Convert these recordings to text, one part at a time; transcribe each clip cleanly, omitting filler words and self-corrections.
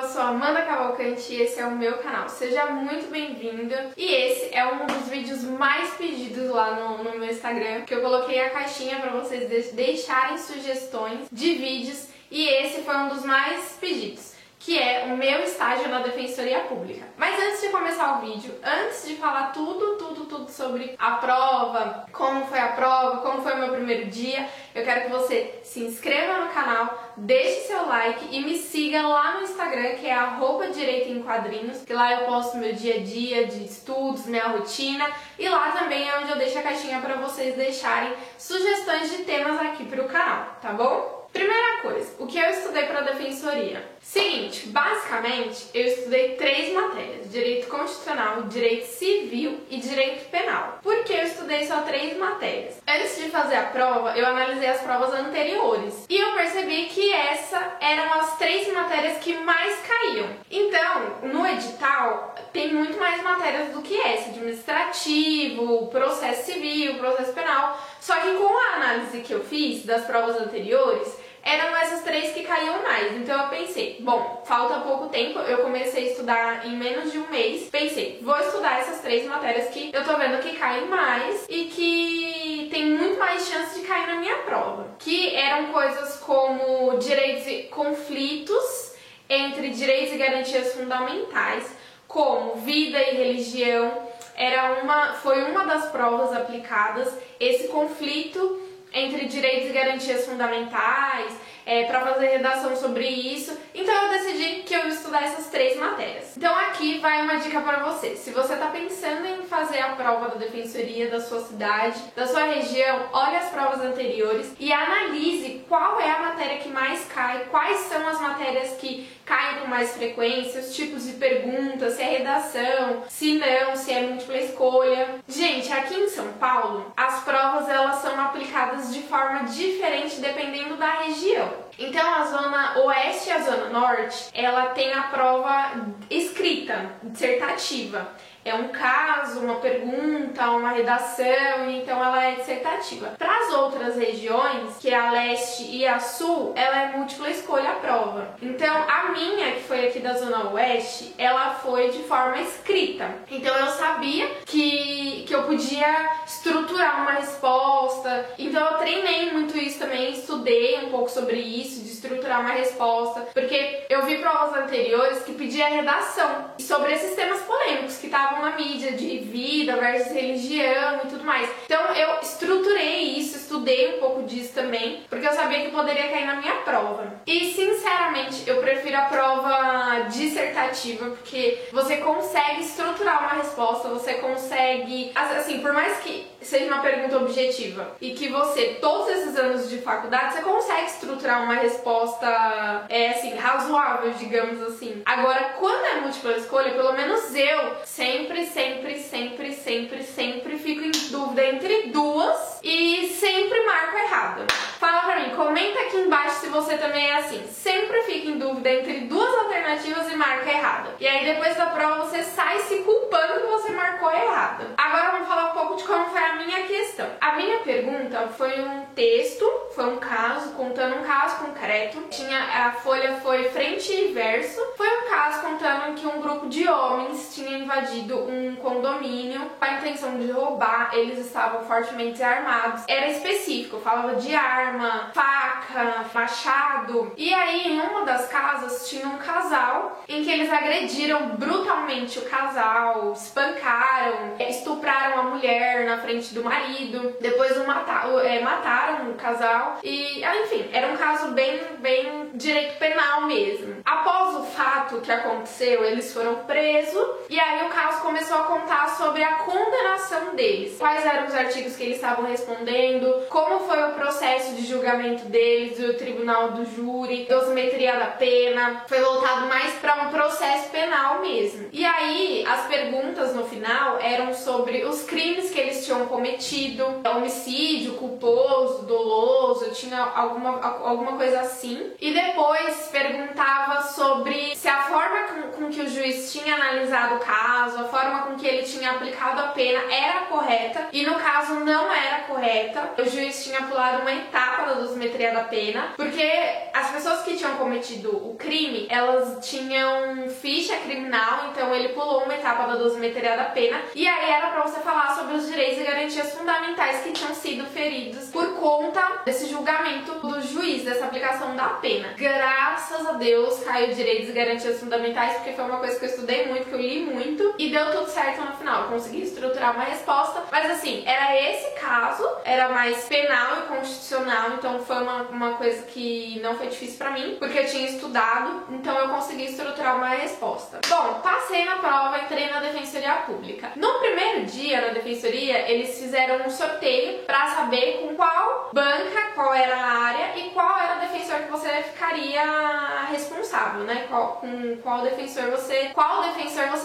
sou Amanda Cavalcante e esse é o meu canal. Seja muito bem-vindo. E esse é um dos vídeos mais pedidos lá no meu Instagram, que eu coloquei a caixinha para vocês deixarem sugestões de vídeos e esse foi um dos mais pedidos, que é o meu estágio na Defensoria Pública. Mas antes de começar o vídeo, antes de falar tudo sobre a prova, como foi a prova, como foi o meu primeiro dia, eu quero que você se inscreva no canal, deixe seu like e me siga lá no Instagram, que é @Direito em Quadrinhos, que lá eu posto meu dia a dia de estudos, minha rotina, e lá também é onde eu deixo a caixinha para vocês deixarem sugestões de temas aqui pro canal, tá bom? Primeira coisa, o que eu estudei para a Defensoria? Seguinte, basicamente eu estudei 3 matérias: Direito Constitucional, Direito Civil e Direito Penal. Por que eu estudei só 3 matérias? Antes de fazer a prova, eu analisei as provas anteriores e eu percebi que essas eram as 3 matérias que mais caíam. Então, no edital tem muito mais matérias do que essa: administrativo, processo civil, processo penal. Só que com a análise que eu fiz das provas anteriores, eram essas 3 que caíam mais. Então eu pensei, bom, falta pouco tempo, eu comecei a estudar em menos de um mês. Pensei, vou estudar essas 3 matérias que eu tô vendo que caem mais e que tem muito mais chance de cair na minha prova. Que eram coisas como direitos e conflitos entre direitos e garantias fundamentais, como vida e religião. Foi uma das provas aplicadas, esse conflito entre direitos e garantias fundamentais, para fazer redação sobre isso. Então eu decidi que eu ia estudar essas 3 matérias. Então aqui vai uma dica para você. Se você está pensando em fazer a prova da Defensoria da sua cidade, da sua região, olhe as provas anteriores e analise qual é a matéria que mais cai, quais são as matérias que caem com mais frequência, os tipos de perguntas, se é redação, se não, se é múltipla escolha. Gente, aqui em São Paulo, as provas elas são aplicadas de forma diferente dependendo da região. Então a zona oeste e a zona norte, ela tem a prova escrita, dissertativa. É um caso, uma pergunta, uma redação, então ela é dissertativa. Para as outras regiões, que é a leste e a sul, ela é múltipla escolha a prova. Então a minha, que foi aqui da zona oeste, ela foi de forma escrita. Então eu sabia que eu podia estruturar uma resposta. Então eu treinei muito isso também, estudei um pouco sobre isso, de estruturar uma resposta, porque eu vi provas anteriores que pedia redação sobre esses temas polêmicos que estavam na mídia, de vida versus religião e tudo mais. Então eu estruturei isso, estudei um pouco disso também, porque eu sabia que poderia cair na minha prova. E sinceramente eu prefiro a prova dissertativa, porque você consegue estruturar uma resposta, você consegue, assim, por mais que seja uma pergunta objetiva e que você, todos esses anos de faculdade, você consegue estruturar uma resposta, assim, razoável, digamos assim. Agora, quando é múltipla escolha, pelo menos eu sempre fico em dúvida entre duas e sempre marco errado. Fala pra mim, comenta aqui embaixo se você também é assim. Sempre fica em dúvida entre 2 alternativas e marca errado. E aí depois da prova você sai se culpando que você marcou errado. Agora vamos falar um pouco de como foi a minha questão. A minha pergunta foi um texto, foi um caso, contando um caso concreto. A folha foi frente e verso. Foi um caso contando que um grupo de homens tinha invadido um condomínio com a intenção de roubar. Eles estavam fortemente armados. Era específico, falava de arma, faca, machado. E aí, em uma das casas, tinha um casal em que eles agrediram brutalmente o casal, espancaram, estupraram a mulher na frente do marido, depois mataram o casal. E, enfim, era um caso bem direito penal mesmo. Após o fato que aconteceu, eles foram presos e aí o caso começou a contar sobre a condenação deles. Quais eram os artigos que eles estavam respondendo, como foi o processo de julgamento deles, do tribunal do júri, dosimetria da pena. Foi voltado mais para um processo penal mesmo. E aí, as perguntas no final eram sobre os crimes que eles tinham cometido, homicídio, culposo, doloso, tinha alguma coisa assim. E depois perguntava sobre se a forma com que os juiz tinha analisado o caso, a forma com que ele tinha aplicado a pena era correta e no caso não era correta. O juiz tinha pulado uma etapa da dosimetria da pena, porque as pessoas que tinham cometido o crime, elas tinham ficha criminal, então ele pulou uma etapa da dosimetria da pena e aí era pra você falar sobre os direitos e garantias fundamentais que tinham sido feridos por conta desse julgamento do juiz, dessa aplicação da pena. Graças a Deus caiu direitos e garantias fundamentais, porque foi uma coisa que eu estudei muito, que eu li muito e deu tudo certo no final. Eu consegui estruturar uma resposta, mas assim, era esse caso, era mais penal e constitucional, então foi uma coisa que não foi difícil pra mim, porque eu tinha estudado, então eu consegui estruturar uma resposta. Bom, passei na prova, entrei na Defensoria Pública. No primeiro dia na Defensoria, eles fizeram um sorteio pra saber com qual banca, qual era a área e qual era o defensor que você ficaria responsável, né? Com qual defensor você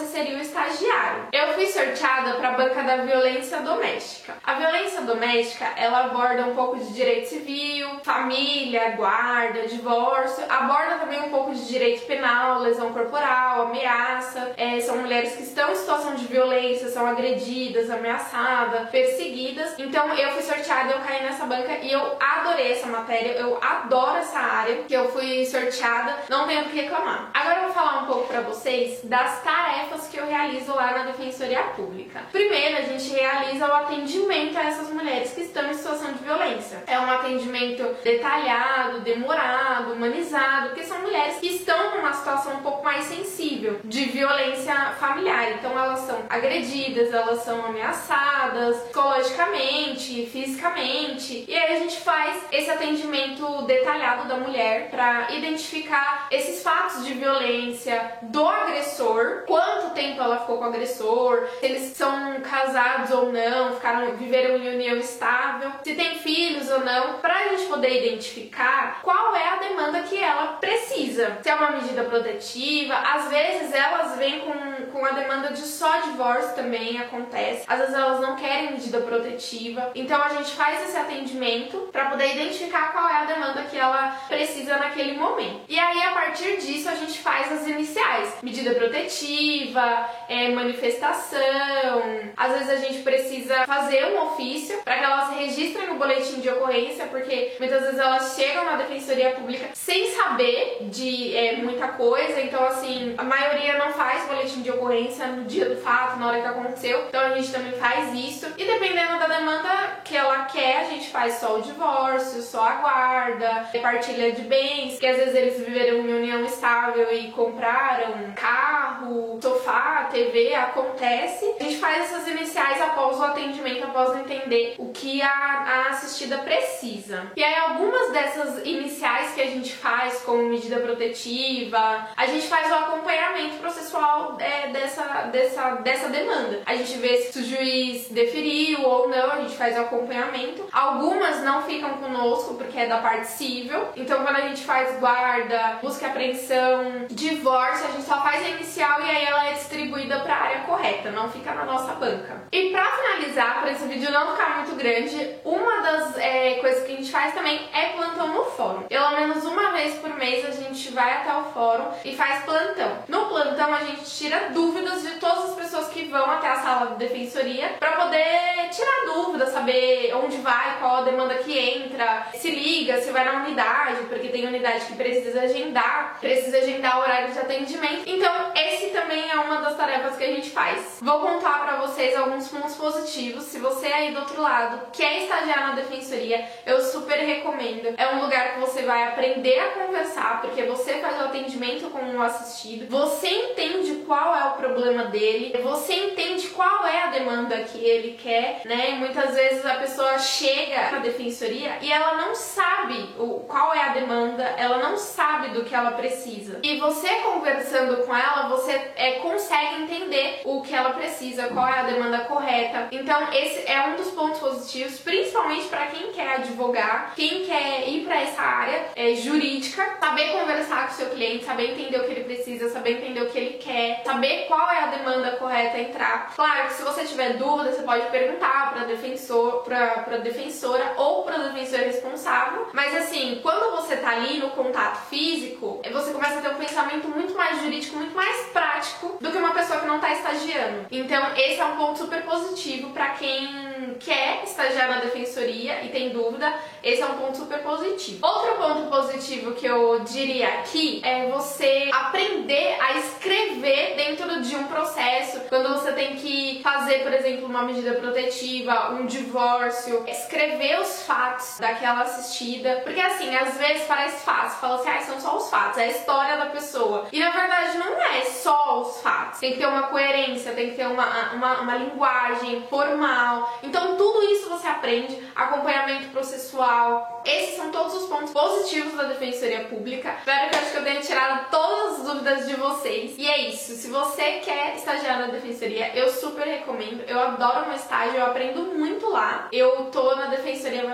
seria o estagiário. Eu fui sorteada para a banca da violência doméstica. A violência doméstica, ela aborda um pouco de direito civil, família, guarda, divórcio, aborda também um pouco de direito penal, lesão corporal, ameaça. São mulheres que estão em situação de violência, são agredidas, ameaçadas, perseguidas. Então eu fui sorteada, eu caí nessa banca e eu adorei essa matéria, eu adoro essa área que eu fui sorteada, não tenho o que reclamar. Agora eu vou falar um pouco pra vocês das tarefas que eu realizo lá na Defensoria Pública. Primeiro, a gente realiza o atendimento a essas mulheres que estão em situação de violência. É um atendimento detalhado, demorado, humanizado, porque são mulheres que estão numa situação um pouco mais sensível de violência familiar. Então elas são agredidas, elas são ameaçadas psicologicamente, fisicamente, e aí a gente faz esse atendimento detalhado da mulher para identificar esses fatos de violência do agressor, quanto tempo ela ficou com o agressor, se eles são casados ou não, viveram em união estável, se tem filhos ou não, pra gente poder identificar qual é a demanda que ela precisa. Se é uma medida protetiva, às vezes elas vêm com a demanda de só divórcio, também acontece. Às vezes elas não querem medida protetiva, então a gente faz esse atendimento para poder identificar qual é a demanda que ela precisa naquele momento. E aí, a partir disso, a gente faz as iniciais. Medida protetiva, manifestação. Às vezes a gente precisa fazer um ofício para que elas registrem no boletim de ocorrência, porque muitas vezes elas chegam na Defensoria Pública sem saber de muita coisa. Então, assim, a maioria não faz boletim de ocorrência no dia do fato, na hora que aconteceu. Então, a gente também faz isso. E dependendo da demanda que ela quer, a gente faz só o divórcio, só a guarda, partilha de bens, que às vezes eles viveram em união estável e compraram carro, sofá, TV, acontece. A gente faz essas iniciais após o atendimento, após entender o que a assistida precisa. E aí algumas dessas iniciais que a gente faz como medida protetiva, a gente faz o acompanhamento processual dessa demanda. A gente vê se o juiz deferiu ou não, a gente faz o acompanhamento. Algumas não ficam conosco porque é da parte civil, então quando a gente faz guarda, busca e apreensão, divórcio, a gente só faz a inicial e aí ela é distribuída para a área correta, não fica na nossa banca. E para finalizar, para esse vídeo não ficar muito grande, uma das coisas que a gente faz também é plantão no fórum. Pelo menos uma vez por mês a gente vai até o fórum e faz plantão. No plantão a gente tira dúvidas de todas as pessoas que vão até a sala da defensoria para poder tirar dúvidas, saber onde vai, qual a demanda que entra, se liga, se vai na unidade, porque tem unidade que precisa agendar o horário de atendimento. Então esse também é uma das tarefas que a gente faz. Vou contar pra vocês alguns pontos positivos. Se você aí do outro lado quer estagiar na defensoria, eu super recomendo. É um lugar que você vai aprender a conversar, porque você faz o atendimento com o assistido, você entende qual é o problema dele, você entende qual é a demanda que ele quer, né? Muitas vezes a pessoa chega na defensoria e ela não sabe qual é a demanda, ela não sabe do que ela precisa. E você conversando com ela, você consegue entender o que ela precisa, qual é a demanda correta. Então esse é um dos pontos positivos, principalmente para quem quer advogar, quem quer ir para essa área jurídica, saber conversar com o seu cliente, saber entender o que ele precisa, saber entender o que ele quer, saber qual é a demanda correta a entrar. Claro que se você tiver dúvida, você pode perguntar para defensora ou para o defensor responsável, mas assim, quando você tá ali no contato físico, você começa a ter um pensamento muito mais jurídico, muito mais prático do que uma pessoa que não tá estagiando. Então esse é um ponto super positivo pra quem quer estagiar na defensoria e tem dúvida, esse é um ponto super positivo. Outro ponto positivo que eu diria aqui é você aprender a escrever dentro de um processo, quando você tem que fazer, por exemplo, uma medida protetiva, um divórcio, escrever os fatos daquela assistida, porque assim, às vezes parece fácil, fala assim, são só os fatos, é a história da pessoa, e na verdade não é só os fatos, tem que ter uma coerência, tem que ter uma linguagem formal, então tudo isso você aprende, acompanhamento processual. Esses são todos os pontos positivos da Defensoria Pública. Espero que eu tenha tirado todas as dúvidas de vocês. E é isso, se você quer estagiar na Defensoria, eu super recomendo. Eu adoro meu estágio, eu aprendo muito lá. Eu tô na Defensoria,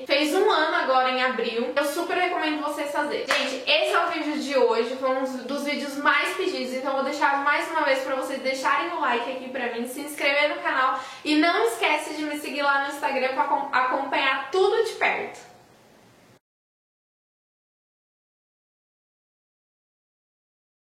fez um ano agora em abril. Eu super recomendo vocês fazerem. Gente, esse é o vídeo de hoje, foi um dos vídeos mais pedidos, então eu vou deixar mais uma vez pra vocês deixarem o like aqui pra mim, se inscrever no canal e não esquece de me seguir lá no Instagram pra acompanhar tudo de perto.